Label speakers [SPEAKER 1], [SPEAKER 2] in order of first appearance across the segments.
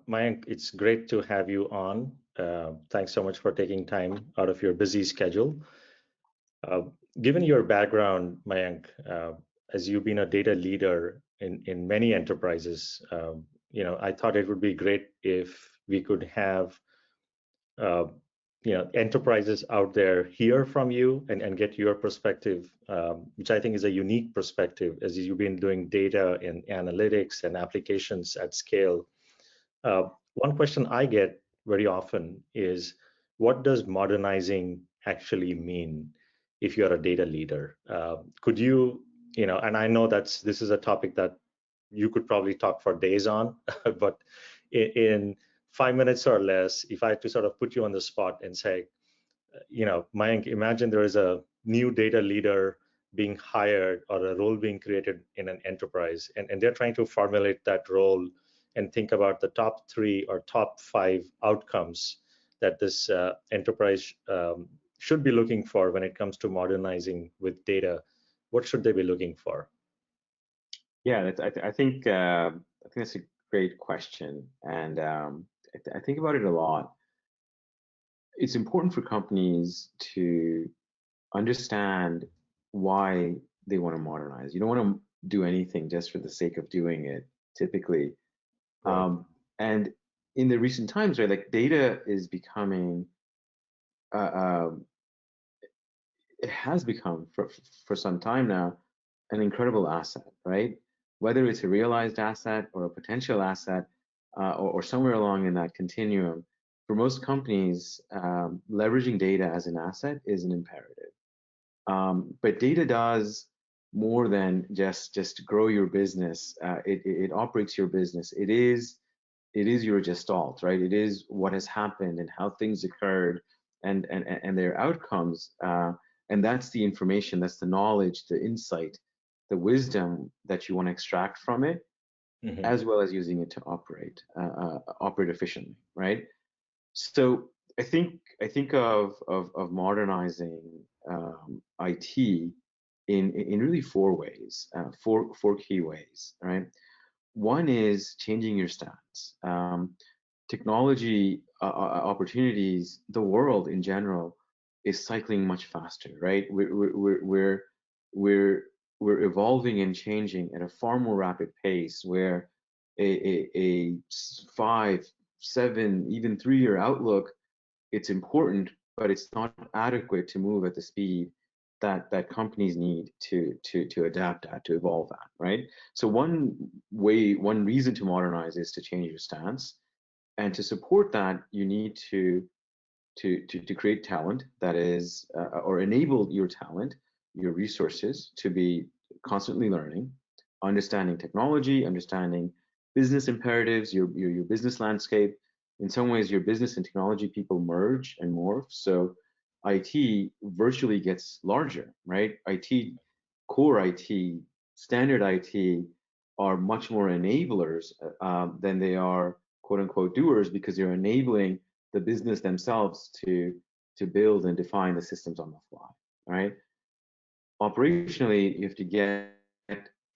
[SPEAKER 1] Mayank, it's great to have you on. Thanks so much for taking time out of your busy schedule. Uh, Given your background, Mayank, as you've been a data leader in many enterprises, I thought it would be great if we could have uh, enterprises out there hear from you and get your perspective, which I think is a unique perspective as you've been doing data and analytics and applications at scale. One question I get very often is, what does modernizing actually mean if you're a data leader? Could you, and I know this is a topic that you could probably talk for days on, but in 5 minutes or less, if I had to sort of put you on the spot and say, Mayank, imagine there is a new data leader being hired or a role being created in an enterprise, and they're trying to formulate that role and think about the top 3 or top 5 outcomes that this enterprise should be looking for when it comes to modernizing with data. What should they be looking for?
[SPEAKER 2] Yeah, I think that's a great question, and I think about it a lot. It's important for companies to understand why they want to modernize. You don't want to do anything just for the sake of doing it, typically.
[SPEAKER 1] Right.
[SPEAKER 2] And in the recent times, right, like data is becoming, uh, um, it has become for some time now, an incredible asset, right? Whether it's a realized asset or a potential asset, or somewhere along in that continuum, for most companies, leveraging data as an asset is an imperative. But data does more than just grow your business. It operates your business. It is your gestalt, right? It is what has happened and how things occurred and their outcomes. And that's the information, that's the knowledge, the insight, the wisdom that you want to extract from it,
[SPEAKER 1] Mm-hmm.
[SPEAKER 2] as well as using it to operate efficiently, right? So I think of modernizing IT in really 4 ways, four key ways, right? One is changing your stance. Technology opportunities, the world in general is cycling much faster, right? We're evolving and changing at a far more rapid pace, where a 5, 7, even 3-year outlook, it's important, but it's not adequate to move at the speed that companies need to adapt at, to evolve at, right? So one reason to modernize is to change your stance, and to support that, you need to create talent that is, or enable your talent, your resources to be constantly learning, understanding technology, understanding business imperatives, your business landscape. In some ways, your business and technology people merge and morph. So IT virtually gets larger, right? IT, core IT, standard IT are much more enablers than they are quote unquote doers, because you're enabling the business themselves to build and define the systems on the fly, right? Operationally, you have to get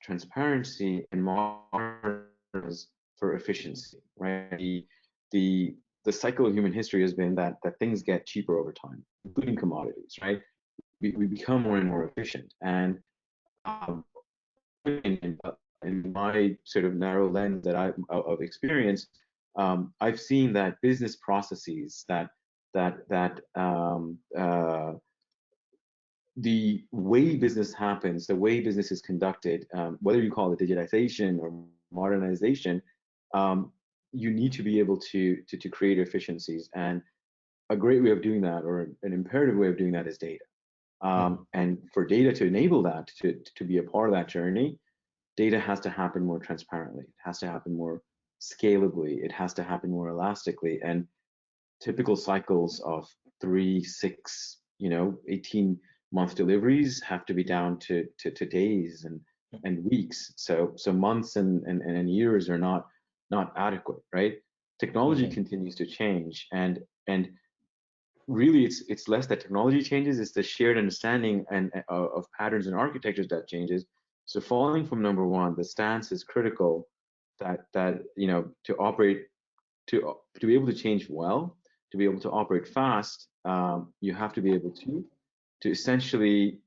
[SPEAKER 2] transparency and margins for efficiency, right? The cycle of human history has been that things get cheaper over time, including commodities, right? We become more and more efficient, and um, in my sort of narrow lens that I of experience, I've seen that business processes that the way business happens, the way business is conducted, whether you call it digitization or modernization, you need to be able to create efficiencies. And a great way of doing that, or an imperative way of doing that, is data. And for data to enable that, to be a part of that journey, data has to happen more transparently. It has to happen more scalably. It has to happen more elastically. And typical cycles of 3, 6, 18-month deliveries have to be down to days and weeks. So months and years are not adequate, right? Technology continues to change, and really it's less that technology changes, it's the shared understanding and of patterns and architectures that changes. So falling from number one, the stance is critical, that to operate to be able to change well, to be able to operate fast, you have to be able to essentially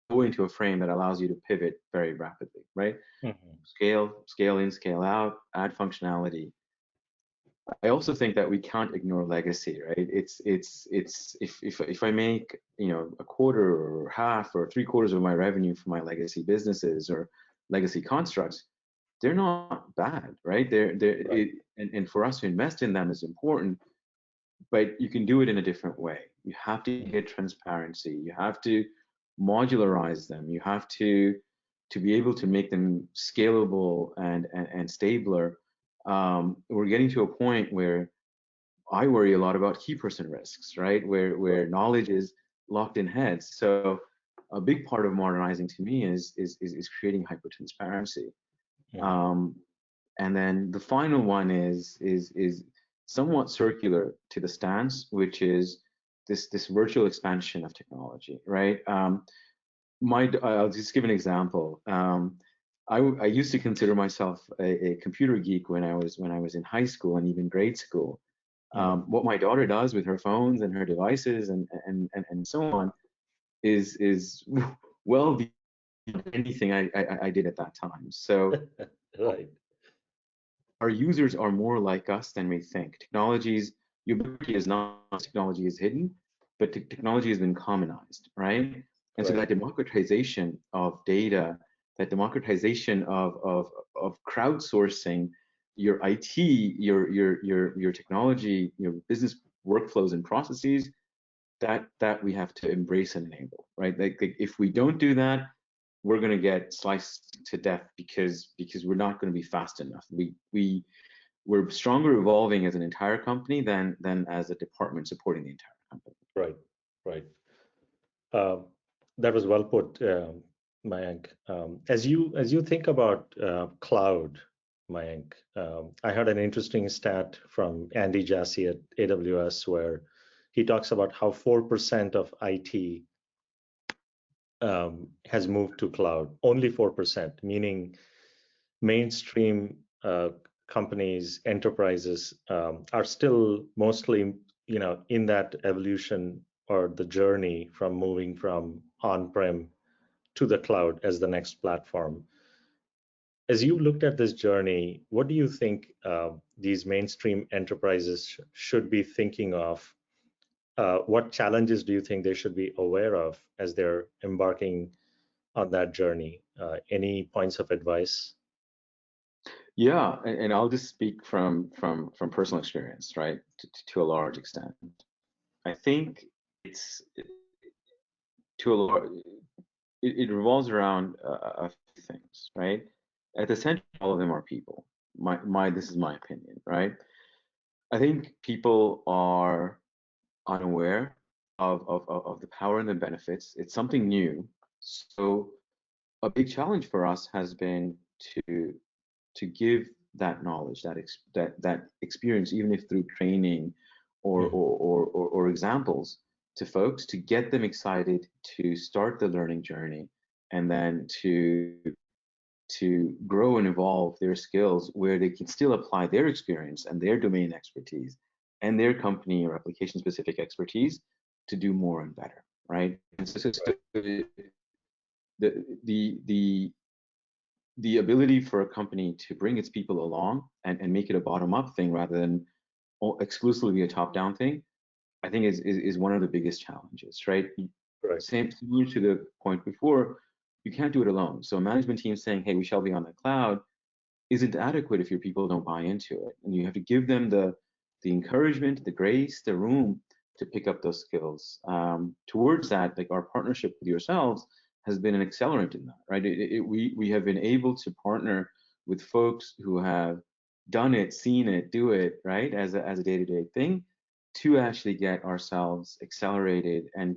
[SPEAKER 2] go into a frame that allows you to pivot very rapidly, right?
[SPEAKER 1] Mhm.
[SPEAKER 2] Scale in, scale out, add functionality. I also think that we can't ignore legacy, right? It's if I make, you know, a quarter or half or three quarters of my revenue from my legacy businesses or legacy constructs, they're not bad, right?
[SPEAKER 1] Right.
[SPEAKER 2] And for us to invest in them is important, but you can do it in a different way. You have to
[SPEAKER 1] Mhm.
[SPEAKER 2] get transparency. You have to modularize them. You have to be able to make them scalable and stabler. We're getting to a point where I worry a lot about key person risks, right? Where
[SPEAKER 1] Right.
[SPEAKER 2] knowledge is locked in heads. So a big part of modernizing to me is creating hyper transparency.
[SPEAKER 1] Mhm.
[SPEAKER 2] Um, and then the final one is somewhat circular to the stance, which is this virtual expansion of technology, right? I'll just give an example. I used to consider myself a computer geek when I was in high school and even grade school.
[SPEAKER 1] Mhm.
[SPEAKER 2] What my daughter does with her phones and her devices and so on is well beyond anything I did at that time. So
[SPEAKER 1] Right.
[SPEAKER 2] our users are more like us than we think. Technology's ubiquity is not technology is hidden, but technology has been commonized, right? And so
[SPEAKER 1] Right.
[SPEAKER 2] that democratization of data, that democratization of crowdsourcing your IT, your technology, your business workflows and processes, that we have to embrace and enable, right? Like if we don't do that, we're going to get sliced to death because we're not going to be fast enough. We're stronger evolving as an entire company than as a department supporting the entire company.
[SPEAKER 1] Right. Right. Um, that was well put, Mayank. As you think about cloud, Mayank, I heard an interesting stat from Andy Jassy at AWS where he talks about how 4% of IT has moved to cloud. Only 4%, meaning mainstream companies, enterprises are still mostly, in that evolution or the journey from moving from on-prem to the cloud as the next platform. As you looked at this journey, what do you think these mainstream enterprises should be thinking of? What challenges do you think they should be aware of as they're embarking on that journey? Any points of advice?
[SPEAKER 2] Yeah, and I'll just speak from personal experience, right? To a large extent, I think it's to a large it revolves around a few things, right? At the center, all of them are people. My this is my opinion, right? I think people are unaware of the power and the benefits. It's something new. So a big challenge for us has been to to give that knowledge, that experience, even if through training
[SPEAKER 1] Mhm.
[SPEAKER 2] or examples to folks, to get them excited to start the learning journey and then to grow and evolve their skills where they can still apply their experience and their domain expertise and their company or application specific expertise to do more and better, right? And so
[SPEAKER 1] Right.
[SPEAKER 2] the the ability for a company to bring its people along and make it a bottom up thing rather than exclusively a top down thing, I think is one of the biggest challenges, right?
[SPEAKER 1] Right.
[SPEAKER 2] Same similar to the point before, you can't do it alone. So a management team saying, hey, we shall be on the cloud isn't adequate if your people don't buy into it. And you have to give them the encouragement, the grace, the room to pick up those skills. Towards that, like our partnership with yourselves has been an accelerant in that, right? We have been able to partner with folks who have done it, seen it, do it, right, as a day-to-day thing, to actually get ourselves accelerated and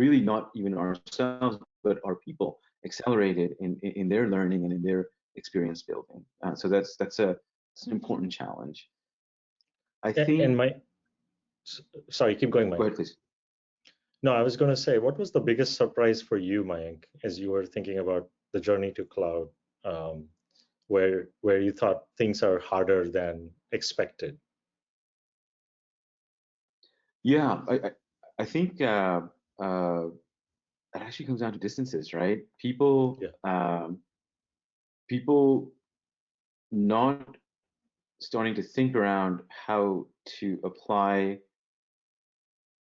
[SPEAKER 2] really not even ourselves, but our people accelerated in their learning and in their experience building. So that's an important challenge. I
[SPEAKER 1] And
[SPEAKER 2] think.
[SPEAKER 1] sorry, keep going,
[SPEAKER 2] Go
[SPEAKER 1] Mayank.
[SPEAKER 2] ahead, please.
[SPEAKER 1] No, I was going to say, what was the biggest surprise for you, Mayank, as you were thinking about the journey to cloud, where you thought things are harder than expected?
[SPEAKER 2] Yeah, I think it actually comes down to distances, right?
[SPEAKER 1] Yeah.
[SPEAKER 2] People not starting to think around how to apply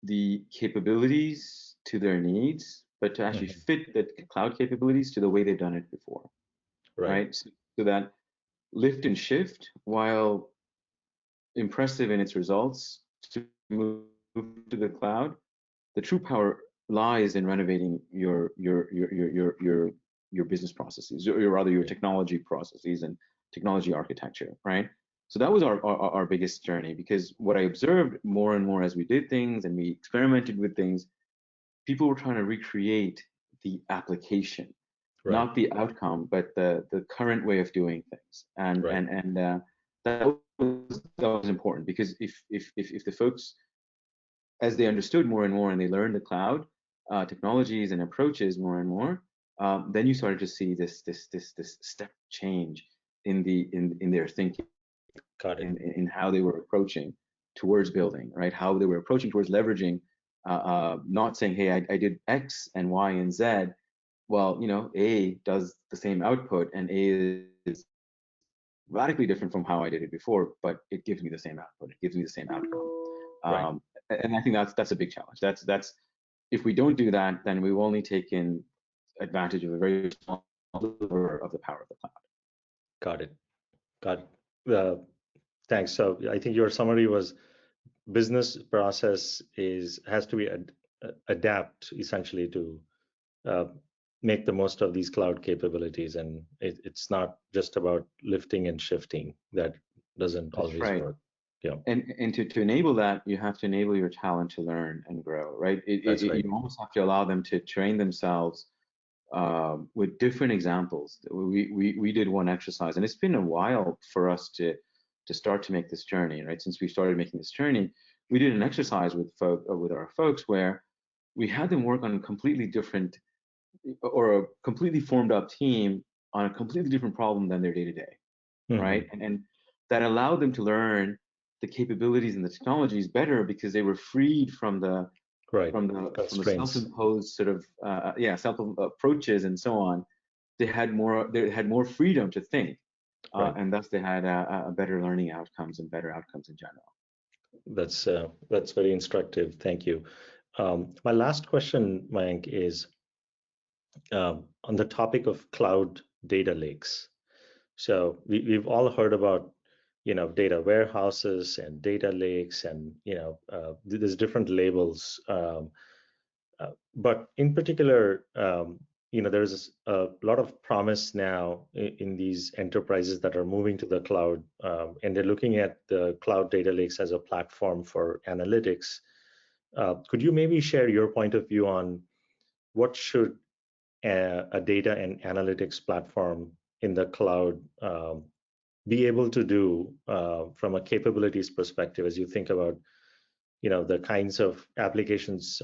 [SPEAKER 2] the capabilities to their needs, but to actually
[SPEAKER 1] Mhm.
[SPEAKER 2] fit the cloud capabilities to the way they've done it before,
[SPEAKER 1] Right.
[SPEAKER 2] right? So that lift and shift, while impressive in its results to move to the cloud, the true power lies in renovating your business processes, or rather your
[SPEAKER 1] Yeah.
[SPEAKER 2] technology processes and technology architecture, right? So that was our biggest journey, because what I observed more and more as we did things and we experimented with things, people were trying to recreate the application,
[SPEAKER 1] Right.
[SPEAKER 2] not the outcome, but the current way of doing things.
[SPEAKER 1] Right.
[SPEAKER 2] That was important, because if the folks, as they understood more and more and they learned the cloud technologies and approaches more and more, then you started to see this step change in their thinking,
[SPEAKER 1] Got it.
[SPEAKER 2] in how they were approaching towards building, right? How they were approaching towards leveraging, not saying, hey, I did X and Y and Z. Well, A does the same output, and A is radically different from how I did it before, but it gives me the same output. It gives me the same outcome.
[SPEAKER 1] Right.
[SPEAKER 2] And I think that's a big challenge. That's if we don't do that, then we've only taken advantage of a very small sliver of the power of the cloud.
[SPEAKER 1] Got it. Got it. Thanks. So I think your summary was business process has to be adapt essentially to uh, make the most of these cloud capabilities, and it's not just about lifting and shifting. That doesn't
[SPEAKER 2] That's
[SPEAKER 1] always
[SPEAKER 2] right.
[SPEAKER 1] work. Yeah,
[SPEAKER 2] And to enable that, you have to enable your talent to learn and grow, right?
[SPEAKER 1] that's right.
[SPEAKER 2] You almost have to allow them to train themselves with different examples. We did one exercise, and it's been a while for us to start to make this journey, right? Since we started making this journey, we did an exercise with our folks where we had them work on a completely different, or a completely formed up team on a completely different problem than their day to day,
[SPEAKER 1] Hmm.
[SPEAKER 2] right? And that allowed them to learn the capabilities and the technologies better, because they were freed from the
[SPEAKER 1] Right.
[SPEAKER 2] from the
[SPEAKER 1] Constraints.
[SPEAKER 2] self-imposed sort of self approaches and so on. They had more freedom to think,
[SPEAKER 1] Right.
[SPEAKER 2] and thus they had a better learning outcomes and better outcomes in general.
[SPEAKER 1] That's very instructive. Thank you. My last question, Mayank, is on the topic of cloud data lakes. So we've all heard about, data warehouses and data lakes, and there's different labels. But in particular, there's a lot of promise now in these enterprises that are moving to the cloud, and they're looking at the cloud data lakes as a platform for analytics. Could you maybe share your point of view on what should a data and analytics platform in the cloud be able to do from a capabilities perspective, as you think about the kinds of applications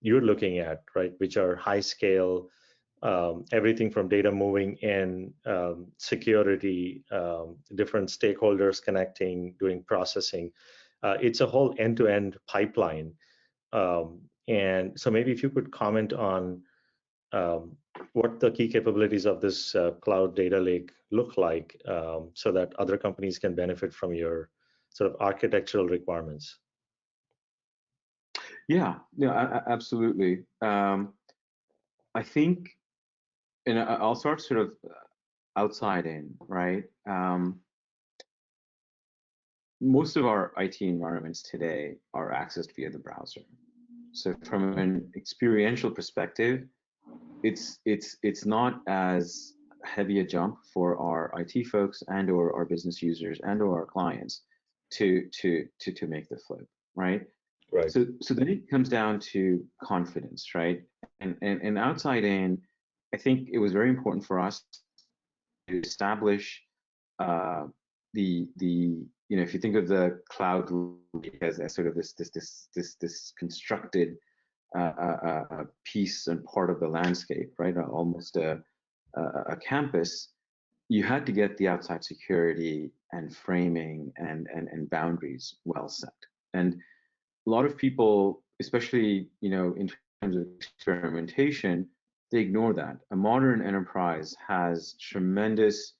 [SPEAKER 1] you're looking at, right, which are high scale, everything from data moving in, security, different stakeholders connecting, doing processing. It's a whole end-to-end pipeline. And so maybe if you could comment on um, what the key capabilities of this cloud data lake look like, so that other companies can benefit from your sort of architectural requirements.
[SPEAKER 2] Yeah, no, absolutely. I think, and I'll start sort of outside in, right? Most of our IT environments today are accessed via the browser. So from an experiential perspective, it's not as heavy a jump for our IT folks and/or our business users and/or our clients to make the flip, right?
[SPEAKER 1] Right.
[SPEAKER 2] So then it comes down to confidence, right? And outside in, I think it was very important for us to establish uh, the if you think of the cloud as sort of this constructed piece and part of the landscape, right? Almost a campus. You had to get the outside security and framing and boundaries well set. And a lot of people, especially, in terms of experimentation, they ignore that. A modern enterprise has tremendous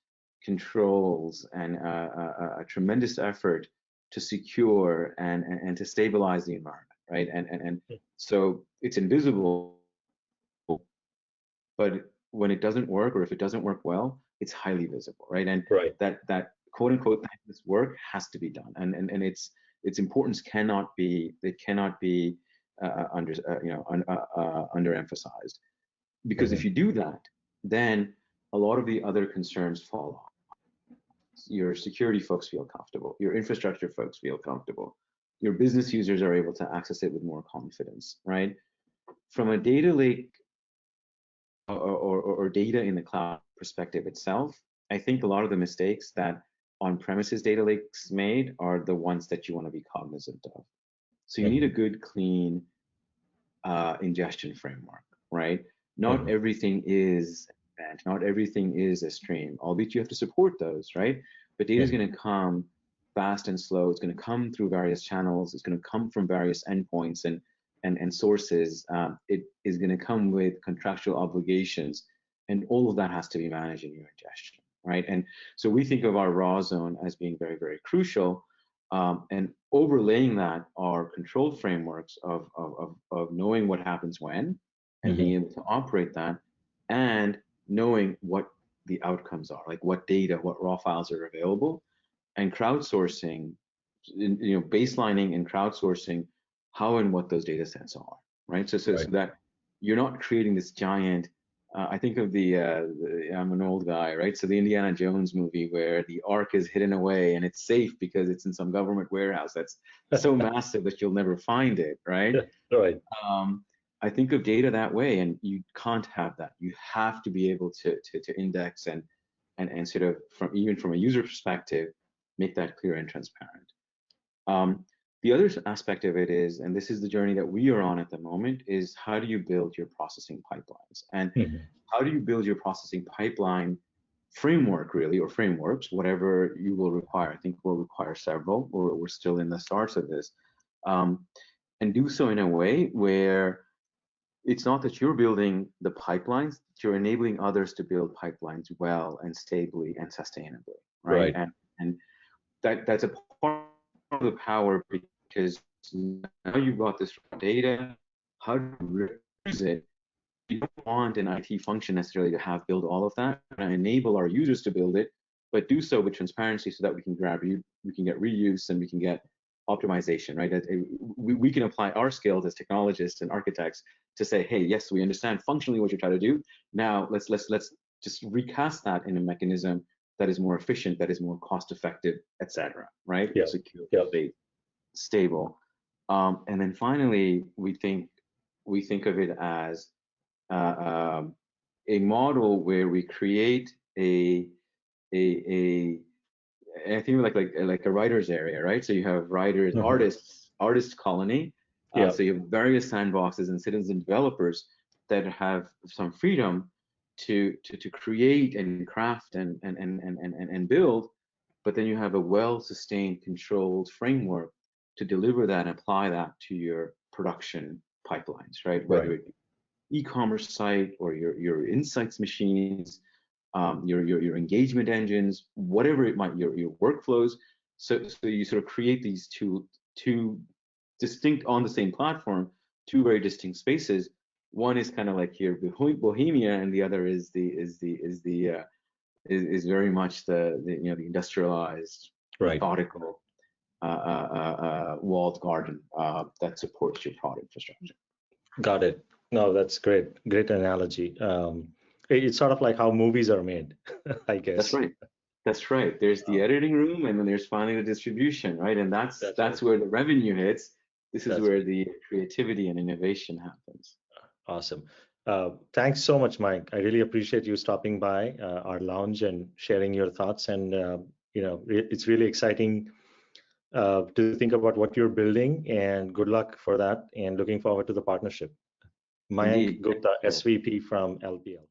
[SPEAKER 2] controls and a tremendous effort to secure and to stabilize the environment, right? And so it's invisible, but when it doesn't work, or if it doesn't work well, it's highly visible, right? And
[SPEAKER 1] Right.
[SPEAKER 2] that quote unquote this work has to be done, and its importance cannot be underemphasized, because if
[SPEAKER 1] Mhm.
[SPEAKER 2] you do that, then a lot of the other concerns fall off. Your security folks feel comfortable, your infrastructure folks feel comfortable, your business users are able to access it with more confidence, right? From a data lake or data in the cloud perspective itself, I think a lot of the mistakes that on-premises data lakes made are the ones that you want to be cognizant of. So you need a
[SPEAKER 1] Mhm.
[SPEAKER 2] good, clean ingestion framework, right? Not
[SPEAKER 1] Mhm.
[SPEAKER 2] everything is event, not everything is a stream, albeit you have to support those, right? But data is
[SPEAKER 1] Mhm.
[SPEAKER 2] going to come fast and slow. It's going to come through various channels. It's going to come from various endpoints and sources. It is going to come with contractual obligations, and all of that has to be managed in your ingestion, right? And so we think of our raw zone as being very, very crucial. And overlaying that are control frameworks of knowing what happens when, and being
[SPEAKER 1] Mhm.
[SPEAKER 2] able to operate that, and knowing what the outcomes are, like what data, what raw files are available, and crowdsourcing, baselining and crowdsourcing how and what those data sets are, right? So
[SPEAKER 1] Right.
[SPEAKER 2] that you're not creating this giant. I think of I'm an old guy, right? So the Indiana Jones movie where the Ark is hidden away and it's safe because it's in some government warehouse that's so massive that you'll never find it, right?
[SPEAKER 1] Right.
[SPEAKER 2] Um, I think of data that way, and you can't have that. You have to be able to index and sort of even from a user perspective, make that clear and transparent. Um, the other aspect of it is, and this is the journey that we are on at the moment, is how do you build your processing pipelines? And
[SPEAKER 1] Mhm.
[SPEAKER 2] how do you build your processing pipeline framework, really, or frameworks, whatever you will require? I think we'll require several, or we're still in the starts of this. Um, and do so in a way where it's not that you're building the pipelines, you're enabling others to build pipelines well and stably and sustainably, right?
[SPEAKER 1] Right.
[SPEAKER 2] And that's a part of the power, because now you've got this data. How do you use it? You don't want an IT function necessarily to have build all of that. We're going to enable our users to build it, but do so with transparency so that we can we can get reuse, and we can get optimization, right? We can apply our skills as technologists and architects to say, hey, yes, we understand functionally what you're trying to do. Now let's just recast that in a mechanism that is more efficient, that is more cost effective, etc. Right?
[SPEAKER 1] Yeah.
[SPEAKER 2] Secure,
[SPEAKER 1] Yeah.
[SPEAKER 2] safe, stable. And then finally, we think of it as a model where we create a I think like a writers area, right? So you have writers,
[SPEAKER 1] Mhm.
[SPEAKER 2] artist colony.
[SPEAKER 1] Yeah.
[SPEAKER 2] So you have various sandboxes and citizen developers that have some freedom to create and craft and build, but then you have a well-sustained, controlled framework to deliver that and apply that to your production pipelines, right?
[SPEAKER 1] Right.
[SPEAKER 2] Whether it be e-commerce site or your insights machines, your engagement engines, whatever it might, your workflows. So you sort of create these two distinct on the same platform, two very distinct spaces. One is kind of like your bohemia, and the other is very much the industrialized,
[SPEAKER 1] Right.
[SPEAKER 2] methodical, walled garden that supports your product infrastructure.
[SPEAKER 1] Got it. No, that's great. Great analogy. It's sort of like how movies are made, I
[SPEAKER 2] That's
[SPEAKER 1] guess.
[SPEAKER 2] right. That's right. There's the
[SPEAKER 1] Um,
[SPEAKER 2] editing room, and then there's finally the distribution, right? And
[SPEAKER 1] that's right.
[SPEAKER 2] that's where the revenue hits. This is
[SPEAKER 1] That's
[SPEAKER 2] where
[SPEAKER 1] right.
[SPEAKER 2] the creativity and innovation happens.
[SPEAKER 1] Awesome. Thanks so much, Mike. I really appreciate you stopping by our lounge and sharing your thoughts. And it's really exciting to think about what you're building. And good luck for that. And looking forward to the partnership. Mayank
[SPEAKER 2] Indeed.
[SPEAKER 1] Gupta,
[SPEAKER 2] Thank you.
[SPEAKER 1] SVP from LPL.